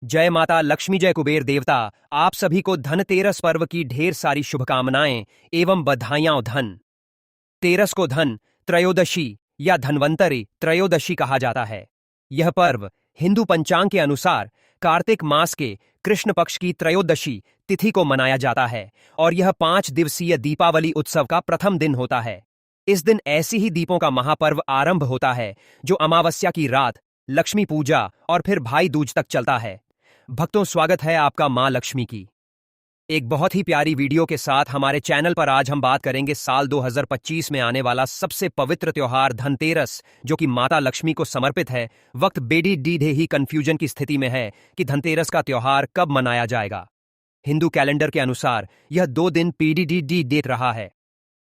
जय माता लक्ष्मी, जय कुबेर देवता। आप सभी को धनतेरस पर्व की ढेर सारी शुभकामनाएं एवं बधाइयां। धन तेरस को धन त्रयोदशी या धन्वंतरि त्रयोदशी कहा जाता है। यह पर्व हिंदू पंचांग के अनुसार कार्तिक मास के कृष्ण पक्ष की त्रयोदशी तिथि को मनाया जाता है और यह 5 दिवसीय दीपावली उत्सव का प्रथम दिन होता है। इस दिन ऐसी ही दीपों का महापर्व आरंभ होता है जो अमावस्या की रात लक्ष्मी पूजा और फिर भाई दूज तक चलता है। भक्तों, स्वागत है आपका मां लक्ष्मी की एक बहुत ही प्यारी वीडियो के साथ हमारे चैनल पर। आज हम बात करेंगे साल 2025 में आने वाला सबसे पवित्र त्योहार धनतेरस, जो कि माता लक्ष्मी को समर्पित है। वक्त बेडी डीडे ही कंफ्यूजन की स्थिति में है कि धनतेरस का त्योहार कब मनाया जाएगा। हिंदू कैलेंडर के अनुसार यह 2 दिन पीडीडी डेट रहा है,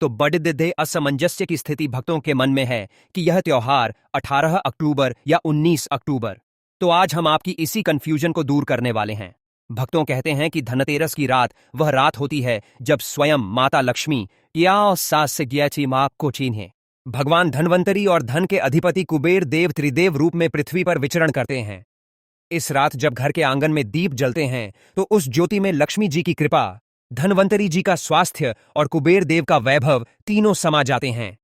तो बड़े असमंजस्य की स्थिति भक्तों के मन में है कि यह त्योहार 18 अक्टूबर या 19 अक्टूबर। तो आज हम आपकी इसी कंफ्यूजन को दूर करने वाले हैं। भक्तों कहते हैं कि धनतेरस की रात वह रात होती है जब स्वयं माता लक्ष्मी या सास से ज्ञाची मां को चिन्हे भगवान धनवंतरी और धन के अधिपति कुबेर देव त्रिदेव रूप में पृथ्वी पर विचरण करते हैं। इस रात जब घर के आंगन में दीप जलते हैं तो उस ज्योति में लक्ष्मी जी की कृपा, धनवंतरी जी का स्वास्थ्य और कुबेर देव का वैभव तीनों समा जाते हैं।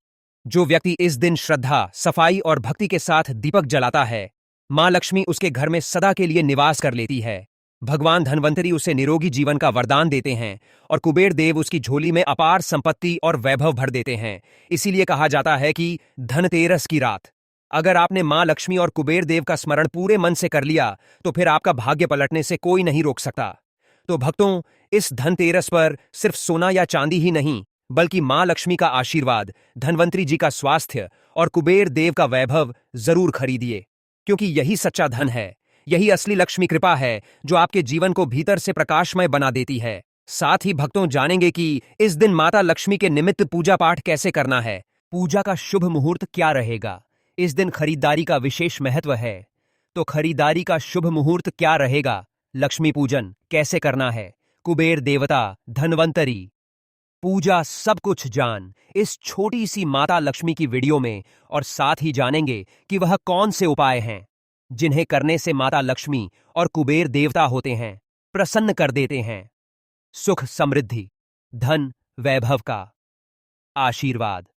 जो व्यक्ति इस दिन श्रद्धा, सफाई और भक्ति के साथ दीपक जलाता है, मां लक्ष्मी उसके घर में सदा के लिए निवास कर लेती है। भगवान धनवंतरी उसे निरोगी जीवन का वरदान देते हैं और कुबेर देव उसकी झोली में अपार संपत्ति और वैभव भर देते हैं। इसीलिए कहा जाता है कि धनतेरस की रात अगर आपने मां लक्ष्मी और कुबेर देव का स्मरण पूरे मन से कर लिया तो फिर आपका भाग्य पलटने से कोई नहीं रोक सकता। तो भक्तों, इस धनतेरस पर सिर्फ सोना या चांदी ही नहीं, बल्कि मां लक्ष्मी का आशीर्वाद, धनवंतरी जी का स्वास्थ्य और कुबेर देव का वैभव जरूर खरीदिए, क्योंकि यही सच्चा धन है। यही असली लक्ष्मी कृपा है जो आपके जीवन को भीतर से प्रकाशमय बना देती है। साथ ही भक्तों जानेंगे कि इस दिन माता लक्ष्मी के निमित्त पूजा पाठ कैसे करना है, पूजा का शुभ मुहूर्त क्या रहेगा। इस दिन खरीदारी का विशेष महत्व है, तो खरीदारी का शुभ मुहूर्त क्या रहेगा, लक्ष्मी पूजन कैसे करना है, कुबेर देवता, धनवंतरी पूजा, सब कुछ जान इस छोटी सी माता लक्ष्मी की वीडियो में। और साथ ही जानेंगे कि वह कौन से उपाय हैं जिन्हें करने से माता लक्ष्मी और कुबेर देवता होते हैं, प्रसन्न कर देते हैं। सुख, समृद्धि, धन, वैभव का आशीर्वाद।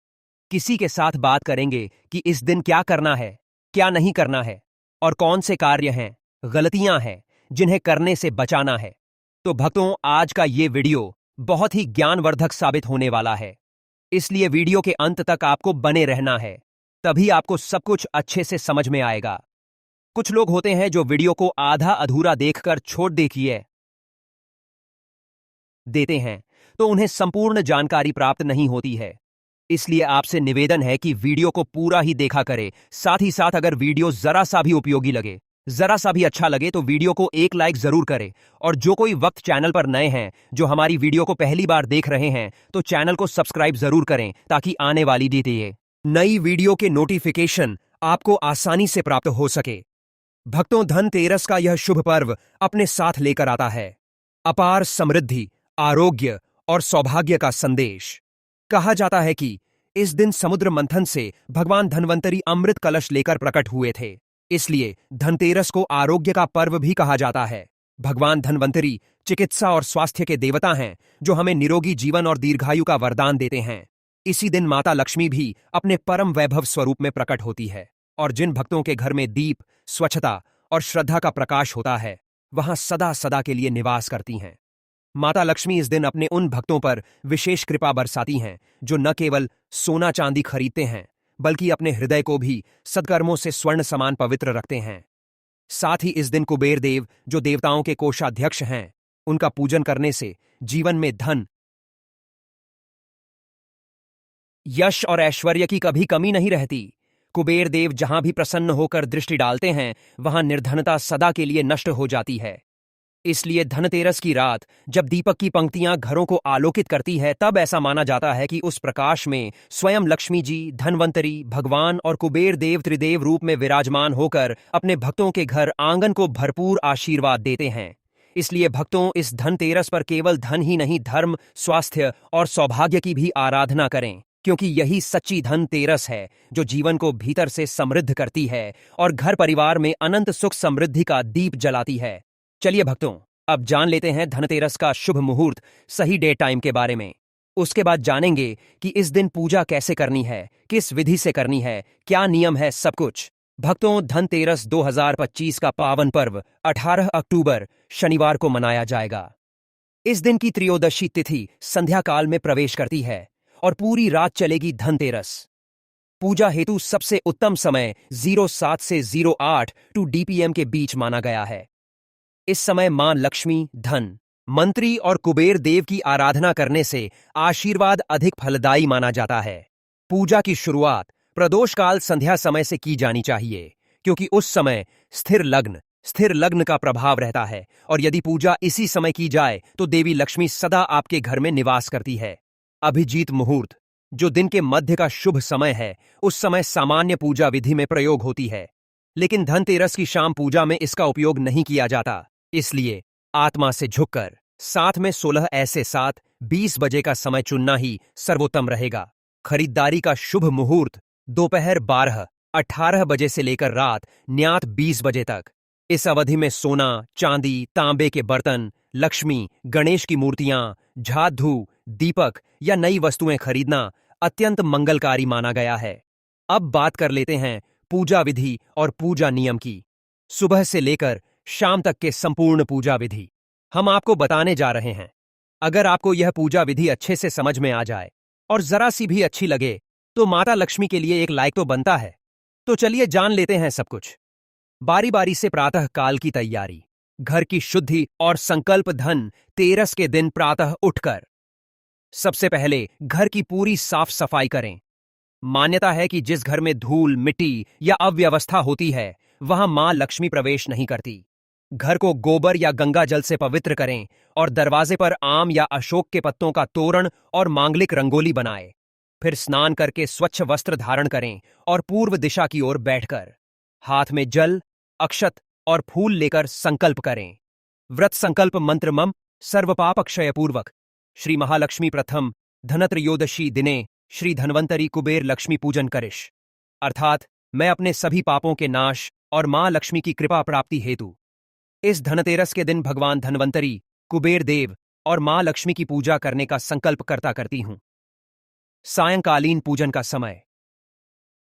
किसी के साथ बात करेंगे कि इस दिन क्या करना है, क्या नहीं करना है और कौन से कार्य हैं, गलतियां हैं जिन्हें करने से बचाना है। तो भक्तों, आज का ये वीडियो बहुत ही ज्ञानवर्धक साबित होने वाला है, इसलिए वीडियो के अंत तक आपको बने रहना है, तभी आपको सब कुछ अच्छे से समझ में आएगा। कुछ लोग होते हैं जो वीडियो को आधा अधूरा देखकर छोड़ देते हैं, तो उन्हें संपूर्ण जानकारी प्राप्त नहीं होती है। इसलिए आपसे निवेदन है कि वीडियो को पूरा ही देखा करें। साथ ही साथ अगर वीडियो जरा सा भी उपयोगी लगे, जरा सा भी अच्छा लगे, तो वीडियो को एक लाइक जरूर करें। और जो कोई वक्त चैनल पर नए हैं, जो हमारी वीडियो को पहली बार देख रहे हैं, तो चैनल को सब्सक्राइब जरूर करें ताकि आने वाली नई वीडियो के नोटिफिकेशन आपको आसानी से प्राप्त हो सके। भक्तों, धनतेरस का यह शुभ पर्व अपने साथ लेकर आता है अपार समृद्धि, आरोग्य और सौभाग्य का संदेश। कहा जाता है कि इस दिन समुद्र मंथन से भगवान धनवंतरी अमृत कलश लेकर प्रकट हुए थे, इसलिए धनतेरस को आरोग्य का पर्व भी कहा जाता है। भगवान धनवंतरी चिकित्सा और स्वास्थ्य के देवता हैं जो हमें निरोगी जीवन और दीर्घायु का वरदान देते हैं। इसी दिन माता लक्ष्मी भी अपने परम वैभव स्वरूप में प्रकट होती है और जिन भक्तों के घर में दीप, स्वच्छता और श्रद्धा का प्रकाश होता है, वहां सदा सदा के लिए निवास करती हैं। माता लक्ष्मी इस दिन अपने उन भक्तों पर विशेष कृपा बरसाती हैं जो न केवल सोना चांदी खरीदते हैं, बल्कि अपने हृदय को भी सद्कर्मों से स्वर्ण समान पवित्र रखते हैं। साथ ही इस दिन कुबेर देव, जो देवताओं के कोषाध्यक्ष हैं, उनका पूजन करने से जीवन में धन, यश और ऐश्वर्य की कभी कमी नहीं रहती। कुबेर देव जहां भी प्रसन्न होकर दृष्टि डालते हैं, वहां निर्धनता सदा के लिए नष्ट हो जाती है। इसलिए धनतेरस की रात जब दीपक की पंक्तियां घरों को आलोकित करती है, तब ऐसा माना जाता है कि उस प्रकाश में स्वयं लक्ष्मी जी, धनवंतरी, भगवान और कुबेर देव त्रिदेव रूप में विराजमान होकर अपने भक्तों के घर आंगन को भरपूर आशीर्वाद देते हैं। इसलिए भक्तों, इस धनतेरस पर केवल धन ही नहीं, धर्म, स्वास्थ्य और सौभाग्य की भी आराधना करें, क्योंकि यही सच्ची धनतेरस है जो जीवन को भीतर से समृद्ध करती है और घर परिवार में अनंत सुख समृद्धि का दीप जलाती है। चलिए भक्तों, अब जान लेते हैं धनतेरस का शुभ मुहूर्त, सही डे टाइम के बारे में। उसके बाद जानेंगे कि इस दिन पूजा कैसे करनी है, किस विधि से करनी है, क्या नियम है, सब कुछ। भक्तों, धनतेरस 2025 का पावन पर्व 18 अक्टूबर शनिवार को मनाया जाएगा। इस दिन की त्रयोदशी तिथि संध्या काल में प्रवेश करती है और पूरी रात चलेगी धनतेरस। पूजा हेतु सबसे उत्तम समय 07 से 08 टू DPM के बीच माना गया है। इस समय मां लक्ष्मी, धन, मंत्री और कुबेर देव की आराधना करने से आशीर्वाद अधिक फलदायी माना जाता है। पूजा की शुरुआत प्रदोष काल संध्या समय से की जानी चाहिए, क्योंकि उस समय स्थिर लग्न का प्रभाव रहता है और यदि पूजा इसी समय की जाए तो देवी लक्ष्मी सदा आपके घर में निवास करती है। अभिजीत मुहूर्त, जो दिन के मध्य का शुभ समय है, उस समय सामान्य पूजा विधि में प्रयोग होती है, लेकिन धनतेरस की शाम पूजा में इसका उपयोग नहीं किया जाता। इसलिए आत्मा से झुककर साथ में 16 ऐसे 7:20 बजे का समय चुनना ही सर्वोत्तम रहेगा। खरीदारी का शुभ मुहूर्त दोपहर 12:18 बजे से लेकर रात न्यात 20 बजे तक। इस अवधि में सोना, चांदी, तांबे के बर्तन, लक्ष्मी, गणेश की मूर्तियां, झाड़ू, दीपक या नई वस्तुएं खरीदना अत्यंत मंगलकारी माना गया है। अब बात कर लेते हैं पूजा विधि और पूजा नियम की। सुबह से लेकर शाम तक के संपूर्ण पूजा विधि हम आपको बताने जा रहे हैं। अगर आपको यह पूजा विधि अच्छे से समझ में आ जाए और जरा सी भी अच्छी लगे तो माता लक्ष्मी के लिए एक लाइक तो बनता है। तो चलिए जान लेते हैं सब कुछ। बारी बारी से प्रातः काल की तैयारी, घर की शुद्धि और संकल्प। धन तेरस के दिन प्रातः उठकर सबसे पहले घर की पूरी साफ सफाई करें। मान्यता है कि जिस घर में धूल, मिट्टी या अव्यवस्था होती है वहां मां लक्ष्मी प्रवेश नहीं करती। घर को गोबर या गंगा जल से पवित्र करें और दरवाजे पर आम या अशोक के पत्तों का तोरण और मांगलिक रंगोली बनाएं। फिर स्नान करके स्वच्छ वस्त्र धारण करें और पूर्व दिशा की ओर बैठकर हाथ में जल, अक्षत और फूल लेकर संकल्प करें। व्रत संकल्प मंत्र मम सर्वपापक्षयपूर्वक श्री महालक्ष्मी प्रथम धनत्रयोदशी दिने श्री धन्वंतरी कुबेर लक्ष्मी पूजन करिश, अर्थात मैं अपने सभी पापों के नाश और मां लक्ष्मी की कृपा प्राप्ति हेतु इस धनतेरस के दिन भगवान धन्वंतरी, कुबेर देव और मां लक्ष्मी की पूजा करने का संकल्प करती हूं। सायंकालीन पूजन का समय।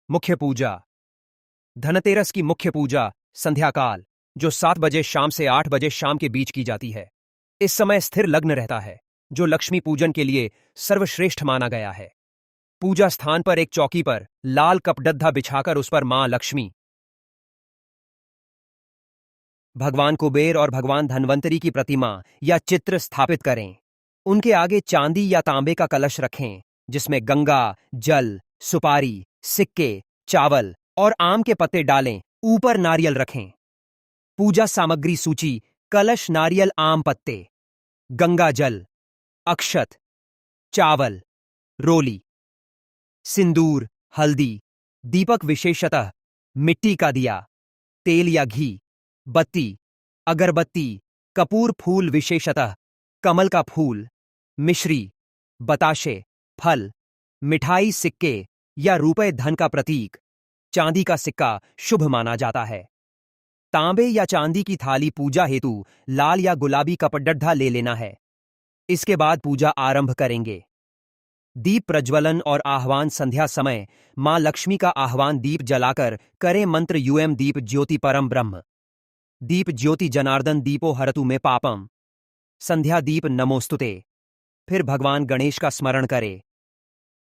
मुख्य पूजा। धनतेरस की मुख्य पूजा संध्या काल, जो 7 बजे शाम से 8 बजे शाम के बीच की जाती है। इस समय स्थिर लग्न रहता है, जो लक्ष्मी पूजन के लिए सर्वश्रेष्ठ माना गया है। पूजा स्थान पर एक चौकी पर लाल कपडद्धा बिछाकर उस पर मां लक्ष्मी, भगवान कुबेर और भगवान धन्वंतरी की प्रतिमा या चित्र स्थापित करें। उनके आगे चांदी या तांबे का कलश रखें, जिसमें गंगा, जल, सुपारी, सिक्के, चावल और आम के पत्ते डालें। ऊपर नारियल रखें। पूजा सामग्री सूची: कलश, नारियल, आम पत्ते, गंगा जल, अक्षत, चावल, रोली, सिंदूर, हल्दी, दीपक विशेषतः मिट्टी का दिया, तेल या घी, बत्ती, अगरबत्ती, कपूर, फूल विशेषतः कमल का फूल, मिश्री, बताशे, फल, मिठाई, सिक्के या रुपए धन का प्रतीक। चांदी का सिक्का शुभ माना जाता है। तांबे या चांदी की थाली पूजा हेतु लाल या गुलाबी कपडद्धा ले लेना है। इसके बाद पूजा आरंभ करेंगे। दीप प्रज्वलन और आह्वान संध्या समय मां लक्ष्मी का आह्वान दीप जलाकर करें। मंत्र यूएम दीप ज्योति परम ब्रह्म, दीप ज्योति जनार्दन दीपो हरतु में पापम, संध्या दीप नमोस्तुते। फिर भगवान गणेश का स्मरण करें।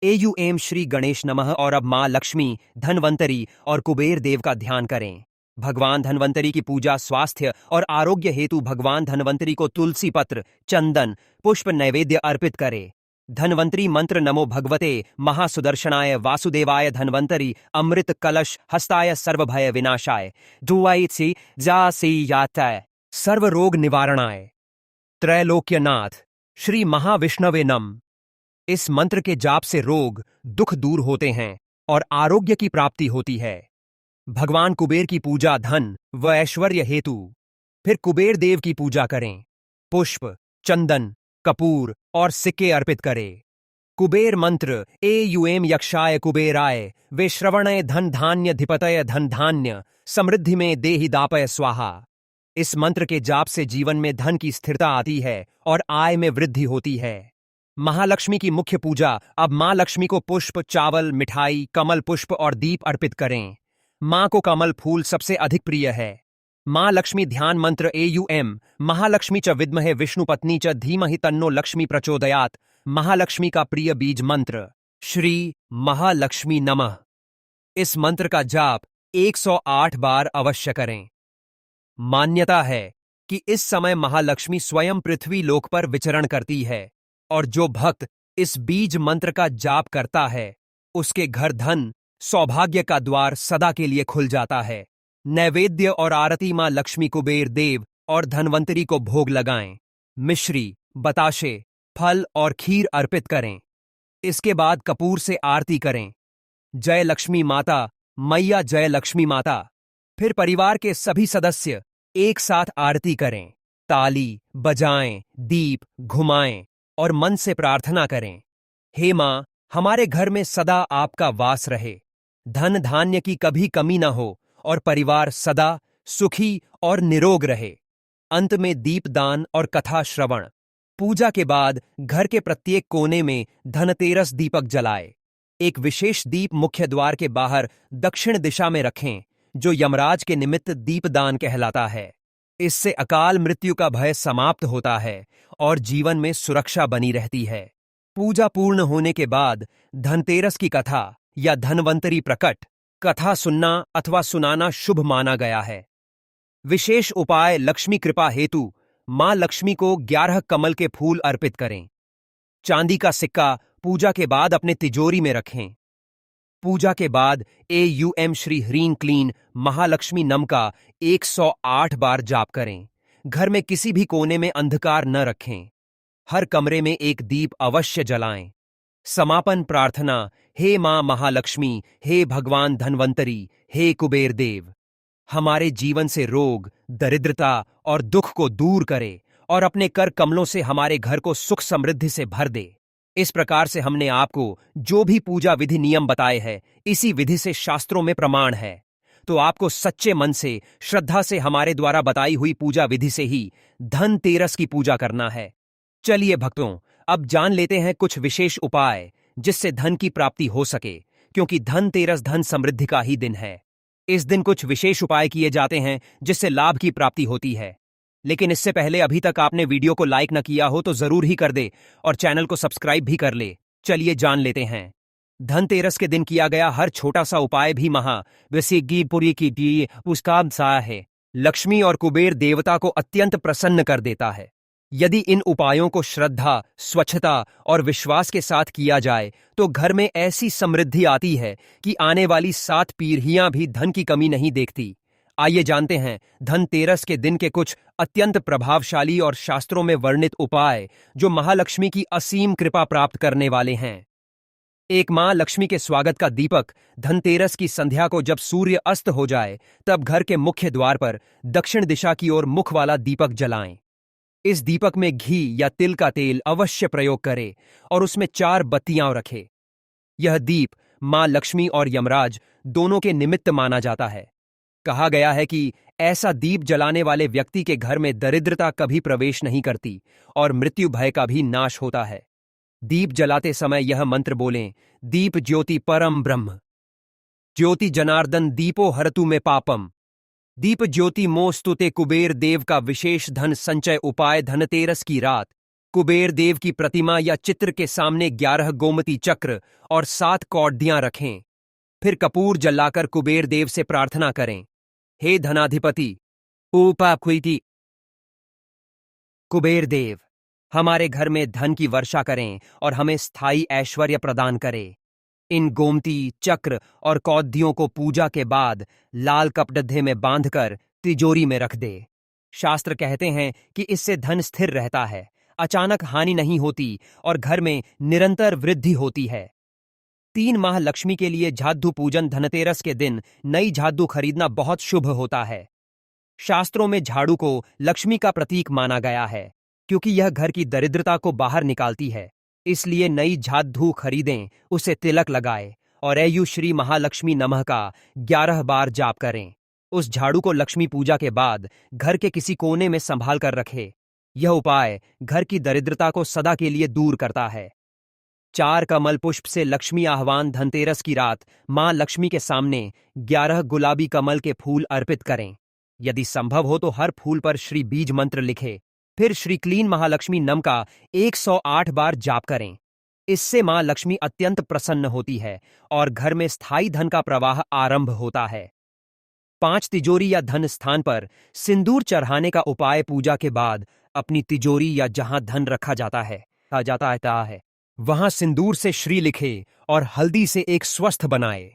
एयूएम श्री गणेश नमः। और अब मां लक्ष्मी, धन्वंतरी और कुबेर देव का ध्यान करें। भगवान धन्वंतरी की पूजा स्वास्थ्य और आरोग्य हेतु भगवान धन्वंतरी को तुलसी पत्र, चंदन, पुष्प नैवेद्य अर्पित करें। धन्वंतरी मंत्र: नमो भगवते महासुदर्शनाय वासुदेवाय धन्वंतरी अमृत कलश हस्ताय सर्वभय विनाशाय दुआई जासी याताय सर्व रोग निवारणाय त्रैलोक्यनाथ श्री महाविष्णवे नम। इस मंत्र के जाप से रोग, दुख दूर होते हैं और आरोग्य की प्राप्ति होती है। भगवान कुबेर की पूजा धन व ऐश्वर्य हेतु। फिर कुबेर देव की पूजा करें। पुष्प, चंदन, कपूर और सिक्के अर्पित करें। कुबेर मंत्र: एयूएम यक्षाय कुबेराय वे श्रवणय धन धान्य धिपतय धन धान्य समृद्धि में देहि दापय स्वाहा। इस मंत्र के जाप से जीवन में धन की स्थिरता आती है और आय में वृद्धि होती है। महालक्ष्मी की मुख्य पूजा। अब मां लक्ष्मी को पुष्प, चावल, मिठाई, कमल पुष्प और दीप अर्पित करें। मां को कमल फूल सबसे अधिक प्रिय है। मां लक्ष्मी ध्यान मंत्र AUM महालक्ष्मी च विद्महे विष्णुपत्नी च धीमहि तन्नो लक्ष्मी प्रचोदयात्। महालक्ष्मी का प्रिय बीज मंत्र श्री महालक्ष्मी नमः। इस मंत्र का जाप 108 बार अवश्य करें। मान्यता है कि इस समय महालक्ष्मी स्वयं पृथ्वी लोक पर विचरण करती है और जो भक्त इस बीज मंत्र का जाप करता है उसके घर धन, सौभाग्य का द्वार सदा के लिए खुल जाता है। नैवेद्य और आरती मां लक्ष्मी, कुबेर देव और धनवंतरी को भोग लगाएं। मिश्री, बताशे, फल और खीर अर्पित करें। इसके बाद कपूर से आरती करें। जय लक्ष्मी माता, मैया जय लक्ष्मी माता। फिर परिवार के सभी सदस्य एक साथ आरती करें। ताली बजाएं, दीप घुमाएं और मन से प्रार्थना करें। हे मां, हमारे घर में सदा आपका वास रहे, धन धान्य की कभी कमी न हो और परिवार सदा सुखी और निरोग रहे। अंत में दीपदान और कथा श्रवण। पूजा के बाद घर के प्रत्येक कोने में धनतेरस दीपक जलाए। एक विशेष दीप मुख्य द्वार के बाहर दक्षिण दिशा में रखें, जो यमराज के निमित्त दीपदान कहलाता है। इससे अकाल मृत्यु का भय समाप्त होता है और जीवन में सुरक्षा बनी रहती है। पूजा पूर्ण होने के बाद धनतेरस की कथा या धनवंतरी प्रकट कथा सुनना अथवा सुनाना शुभ माना गया है। विशेष उपाय। लक्ष्मी कृपा हेतु मां लक्ष्मी को 11 कमल के फूल अर्पित करें। चांदी का सिक्का पूजा के बाद अपने तिजोरी में रखें। पूजा के बाद AUM श्री ह्रीं क्लीन महालक्ष्मी नम का 108 बार जाप करें। घर में किसी भी कोने में अंधकार न रखें। हर कमरे में एक दीप अवश्य जलाएं। समापन प्रार्थना। हे मां महालक्ष्मी, हे भगवान धनवंतरी, हे कुबेर देव, हमारे जीवन से रोग, दरिद्रता और दुख को दूर करे और अपने कर कमलों से हमारे घर को सुख समृद्धि से भर दे। इस प्रकार से हमने आपको जो भी पूजा विधि नियम बताए हैं, इसी विधि से शास्त्रों में प्रमाण है। तो आपको सच्चे मन से, श्रद्धा से हमारे द्वारा बताई हुई पूजा विधि से ही धनतेरस की पूजा करना है। चलिए भक्तों, अब जान लेते हैं कुछ विशेष उपाय जिससे धन की प्राप्ति हो सके, क्योंकि धनतेरस धन समृद्धि का ही दिन है। इस दिन कुछ विशेष उपाय किए जाते हैं जिससे लाभ की प्राप्ति होती है। लेकिन इससे पहले अभी तक आपने वीडियो को लाइक न किया हो तो जरूर ही कर दे और चैनल को सब्सक्राइब भी कर ले। चलिए जान लेते हैं। धनतेरस के दिन किया गया हर छोटा सा उपाय भी महाविसिग्गिपुरी की दी उसका सा है, लक्ष्मी और कुबेर देवता को अत्यंत प्रसन्न कर देता है। यदि इन उपायों को श्रद्धा, स्वच्छता और विश्वास के साथ किया जाए तो घर में ऐसी समृद्धि आती है कि आने वाली 7 पीढ़ियां भी धन की कमी नहीं देखती। आइए जानते हैं धनतेरस के दिन के कुछ अत्यंत प्रभावशाली और शास्त्रों में वर्णित उपाय जो महालक्ष्मी की असीम कृपा प्राप्त करने वाले हैं। एक, मां लक्ष्मी के स्वागत का दीपक। धनतेरस की संध्या को जब सूर्य अस्त हो जाए तब घर के मुख्य द्वार पर दक्षिण दिशा की ओर मुख वाला दीपक जलाएं। इस दीपक में घी या तिल का तेल अवश्य प्रयोग करें और उसमें 4 बत्तियां रखें। यह दीप मां लक्ष्मी और यमराज दोनों के निमित्त माना जाता है। कहा गया है कि ऐसा दीप जलाने वाले व्यक्ति के घर में दरिद्रता कभी प्रवेश नहीं करती और मृत्यु भय का भी नाश होता है। दीप जलाते समय यह मंत्र बोलें, दीप ज्योति परम ब्रह्म, ज्योति जनार्दन दीपो हरतु में पापम, दीप ज्योति मोस्तुते। कुबेर देव का विशेष धन संचय उपाय। धनतेरस की रात कुबेर देव की प्रतिमा या चित्र के सामने 11 गोमती चक्र और 7 कौड़ियां रखें। फिर कपूर जलाकर कुबेर देव से प्रार्थना करें, हे धनाधिपति उपाकुति कुबेर देव, हमारे घर में धन की वर्षा करें और हमें स्थायी ऐश्वर्य प्रदान करें। इन गोमती चक्र और कौदियों को पूजा के बाद लाल कपड़े में बांधकर तिजोरी में रख दे। शास्त्र कहते हैं कि इससे धन स्थिर रहता है, अचानक हानि नहीं होती और घर में निरंतर वृद्धि होती है। 3 माह लक्ष्मी के लिए झाड़ू पूजन। धनतेरस के दिन नई झाड़ू खरीदना बहुत शुभ होता है। शास्त्रों में झाड़ू को लक्ष्मी का प्रतीक माना गया है, क्योंकि यह घर की दरिद्रता को बाहर निकालती है। इसलिए नई झाड़ू खरीदें, उसे तिलक लगाएं और ऐयु श्री महालक्ष्मी नमः का 11 बार जाप करें। उस झाड़ू को लक्ष्मी पूजा के बाद घर के किसी कोने में संभाल कर रखे। यह उपाय घर की दरिद्रता को सदा के लिए दूर करता है। 4 कमल पुष्प से लक्ष्मी आह्वान। धनतेरस की रात मां लक्ष्मी के सामने 11 गुलाबी कमल के फूल अर्पित करें। यदि संभव हो तो हर फूल पर श्री बीज मंत्र लिखे, फिर श्री क्लीन महालक्ष्मी नम का 108 बार जाप करें। इससे मां लक्ष्मी अत्यंत प्रसन्न होती है और घर में स्थायी धन का प्रवाह आरंभ होता है। 5 तिजोरी या धन स्थान पर सिंदूर चढ़ाने का उपाय। पूजा के बाद अपनी तिजोरी या जहां धन रखा जाता है वहां सिंदूर से श्री लिखे और हल्दी से एक स्वस्थ बनाए।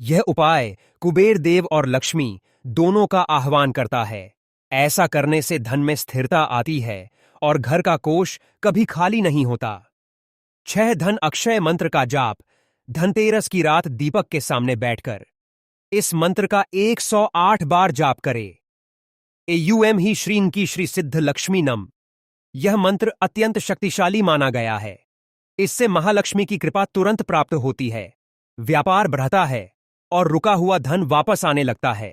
यह उपाय कुबेर देव और लक्ष्मी दोनों का आह्वान करता है। ऐसा करने से धन में स्थिरता आती है और घर का कोष कभी खाली नहीं होता। 6 धन अक्षय मंत्र का जाप। धनतेरस की रात दीपक के सामने बैठकर इस मंत्र का 108 बार जाप करे। एयूएम ही श्रीन की श्री सिद्ध लक्ष्मी नम। यह मंत्र अत्यंत शक्तिशाली माना गया है। इससे महालक्ष्मी की कृपा तुरंत प्राप्त होती है, व्यापार बढ़ता है और रुका हुआ धन वापस आने लगता है।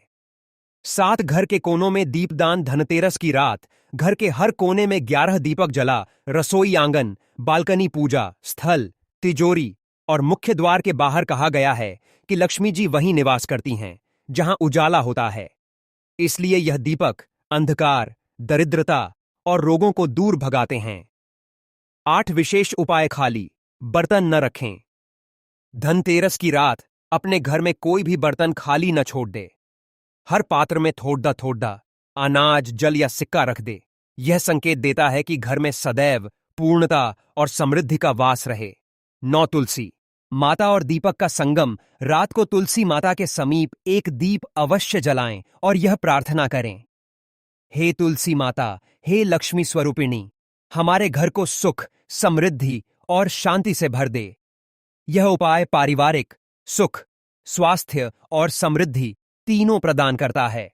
7 घर के कोनों में दीपदान। धनतेरस की रात घर के हर कोने में 11 दीपक जला रसोई आंगन, बालकनी, पूजा स्थल, तिजोरी और मुख्य द्वार के बाहर। कहा गया है कि लक्ष्मी जी वहीं निवास करती हैं जहां उजाला होता है। इसलिए यह दीपक अंधकार, दरिद्रता और रोगों को दूर भगाते हैं। 8 विशेष उपाय। खाली बर्तन न रखें। धनतेरस की रात अपने घर में कोई भी बर्तन खाली न छोड़ दे। हर पात्र में थोड़ा अनाज, जल या सिक्का रख दे। यह संकेत देता है कि घर में सदैव पूर्णता और समृद्धि का वास रहे। 9 तुलसी माता और दीपक का संगम। रात को तुलसी माता के समीप एक दीप अवश्य जलाएं और यह प्रार्थना करें, हे तुलसी माता, हे लक्ष्मी स्वरूपिणी, हमारे घर को सुख, समृद्धि और शांति से भर दे। यह उपाय पारिवारिक सुख, स्वास्थ्य और समृद्धि तीनों प्रदान करता है।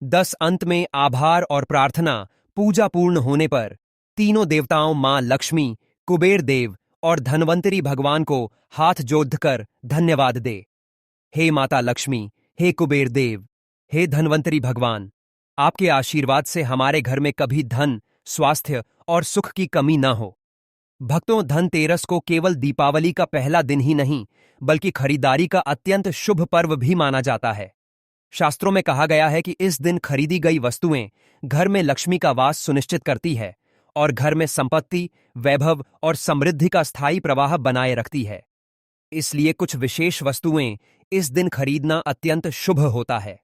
10 अंत में आभार और प्रार्थना। पूजा पूर्ण होने पर तीनों देवताओं मां लक्ष्मी, कुबेर देव और धनवंतरी भगवान को हाथ जोड़कर धन्यवाद दे। हे माता लक्ष्मी, हे कुबेर देव, हे धनवंतरी भगवान, आपके आशीर्वाद से हमारे घर में कभी धन, स्वास्थ्य और सुख की कमी न हो। भक्तों, धनतेरस को केवल दीपावली का पहला दिन ही नहीं बल्कि खरीदारी का अत्यंत शुभ पर्व भी माना जाता है। शास्त्रों में कहा गया है कि इस दिन खरीदी गई वस्तुएं घर में लक्ष्मी का वास सुनिश्चित करती है और घर में संपत्ति, वैभव और समृद्धि का स्थायी प्रवाह बनाए रखती है। इसलिए कुछ विशेष वस्तुएं इस दिन खरीदना अत्यंत शुभ होता है।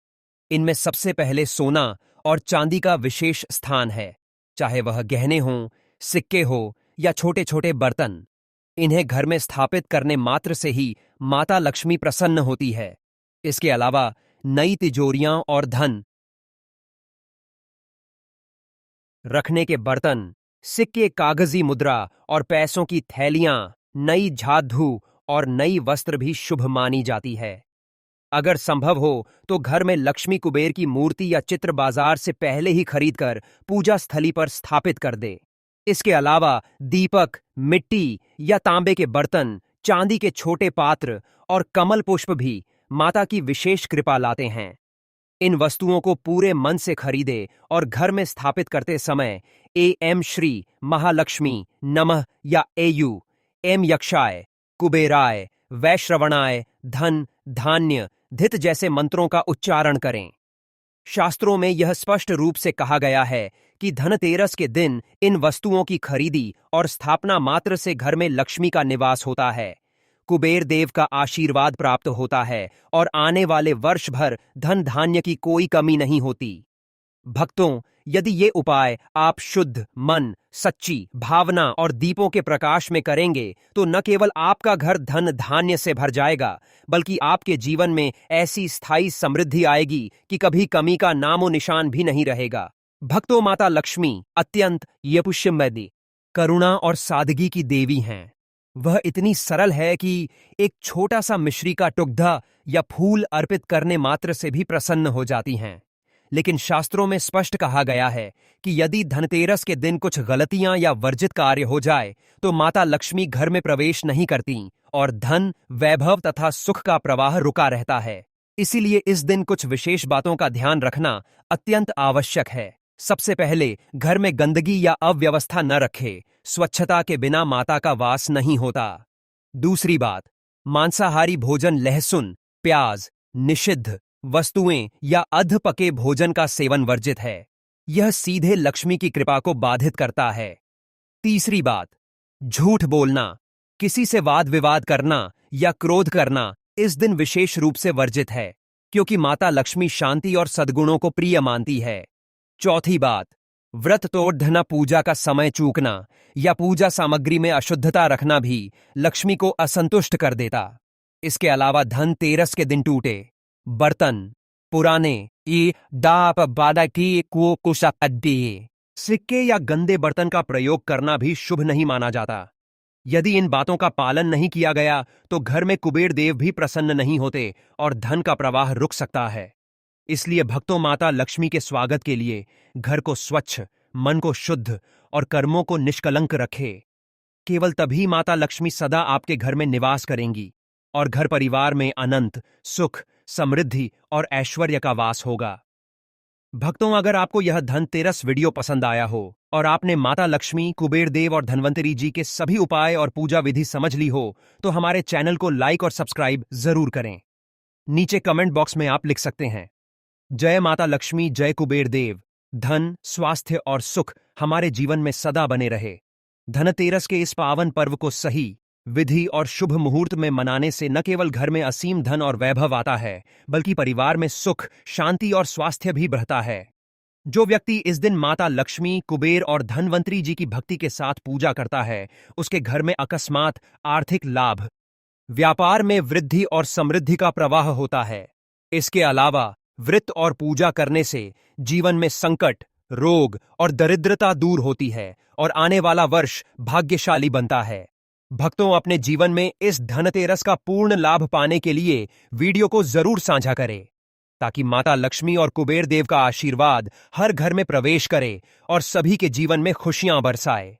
इनमें सबसे पहले सोना और चांदी का विशेष स्थान है, चाहे वह गहने हों, सिक्के हो या छोटे छोटे बर्तन। इन्हें घर में स्थापित करने मात्र से ही माता लक्ष्मी प्रसन्न होती है। इसके अलावा नई तिजोरियां और धन रखने के बर्तन, सिक्के, कागजी मुद्रा और पैसों की थैलियां, नई झाड़ू और नई वस्त्र भी शुभ मानी जाती है। अगर संभव हो तो घर में लक्ष्मी कुबेर की मूर्ति या चित्र बाजार से पहले ही खरीदकर पूजा स्थली पर स्थापित कर दे। इसके अलावा दीपक, मिट्टी या तांबे के बर्तन, चांदी के छोटे पात्र और कमल पुष्प भी माता की विशेष कृपा लाते हैं। इन वस्तुओं को पूरे मन से खरीदे और घर में स्थापित करते समय एम श्री महालक्ष्मी नमः या एयू एम यक्षाय, कुबेराय, वैश्रवणाय, धन, धान्य, धित जैसे मंत्रों का उच्चारण करें। शास्त्रों में यह स्पष्ट रूप से कहा गया है कि धनतेरस के दिन इन वस्तुओं की खरीदी और स्थापना मात्र से घर में लक्ष्मी का निवास होता है, कुबेर देव का आशीर्वाद प्राप्त होता है और आने वाले वर्ष भर धन धान्य की कोई कमी नहीं होती। भक्तों, यदि ये उपाय आप शुद्ध मन, सच्ची भावना और दीपों के प्रकाश में करेंगे तो न केवल आपका घर धन धान्य से भर जाएगा बल्कि आपके जीवन में ऐसी स्थायी समृद्धि आएगी कि कभी कमी का नामो निशान भी नहीं रहेगा। भक्तों, माता लक्ष्मी अत्यंत यपुष्यमयी, करुणा और सादगी की देवी हैं। वह इतनी सरल है कि एक छोटा सा मिश्री का टुकड़ा या फूल अर्पित करने मात्र से भी प्रसन्न हो जाती हैं। लेकिन शास्त्रों में स्पष्ट कहा गया है कि यदि धनतेरस के दिन कुछ गलतियां या वर्जित कार्य हो जाए तो माता लक्ष्मी घर में प्रवेश नहीं करती और धन, वैभव तथा सुख का प्रवाह रुका रहता है। इसीलिए इस दिन कुछ विशेष बातों का ध्यान रखना अत्यंत आवश्यक है। सबसे पहले, घर में गंदगी या अव्यवस्था न रखें। स्वच्छता के बिना माता का वास नहीं होता। दूसरी बात, मांसाहारी भोजन, लहसुन, प्याज, निषिद्ध वस्तुएं या अध पके भोजन का सेवन वर्जित है। यह सीधे लक्ष्मी की कृपा को बाधित करता है। तीसरी बात, झूठ बोलना, किसी से वाद विवाद करना या क्रोध करना इस दिन विशेष रूप से वर्जित है, क्योंकि माता लक्ष्मी शांति और सद्गुणों को प्रिय मानती है। चौथी बात, व्रत तोड़ना, पूजा का समय चूकना या पूजा सामग्री में अशुद्धता रखना भी लक्ष्मी को असंतुष्ट कर देता। इसके अलावा धनतेरस के दिन टूटे बर्तन, पुराने डाप बादा की को कुशादी सिक्के या गंदे बर्तन का प्रयोग करना भी शुभ नहीं माना जाता। यदि इन बातों का पालन नहीं किया गया तो घर में कुबेर देव भी प्रसन्न नहीं होते और धन का प्रवाह रुक सकता है। इसलिए भक्तों, माता लक्ष्मी के स्वागत के लिए घर को स्वच्छ, मन को शुद्ध और कर्मों को निष्कलंक रखे। केवल तभी माता लक्ष्मी सदा आपके घर में निवास करेंगी और घर परिवार में अनंत सुख, समृद्धि और ऐश्वर्य का वास होगा। भक्तों, अगर आपको यह धनतेरस वीडियो पसंद आया हो और आपने माता लक्ष्मी, कुबेर देव और धन्वंतरी जी के सभी उपाय और पूजा विधि समझ ली हो तो हमारे चैनल को लाइक और सब्सक्राइब जरूर करें। नीचे कमेंट बॉक्स में आप लिख सकते हैं, जय माता लक्ष्मी, जय कुबेर देव। धन, स्वास्थ्य और सुख हमारे जीवन में सदा बने रहे। धनतेरस के इस पावन पर्व को सही विधि और शुभ मुहूर्त में मनाने से न केवल घर में असीम धन और वैभव आता है, बल्कि परिवार में सुख, शांति और स्वास्थ्य भी बढ़ता है। जो व्यक्ति इस दिन माता लक्ष्मी, कुबेर और धन्वंतरी जी की भक्ति के साथ पूजा करता है, उसके घर में अकस्मात आर्थिक लाभ, व्यापार में वृद्धि और समृद्धि का प्रवाह होता है। इसके अलावा व्रत और पूजा करने से जीवन में संकट, रोग और दरिद्रता दूर होती है और आने वाला वर्ष भाग्यशाली बनता है। भक्तों, अपने जीवन में इस धनतेरस का पूर्ण लाभ पाने के लिए वीडियो को जरूर साझा करें, ताकि माता लक्ष्मी और कुबेर देव का आशीर्वाद हर घर में प्रवेश करे और सभी के जीवन में खुशियां बरसाए।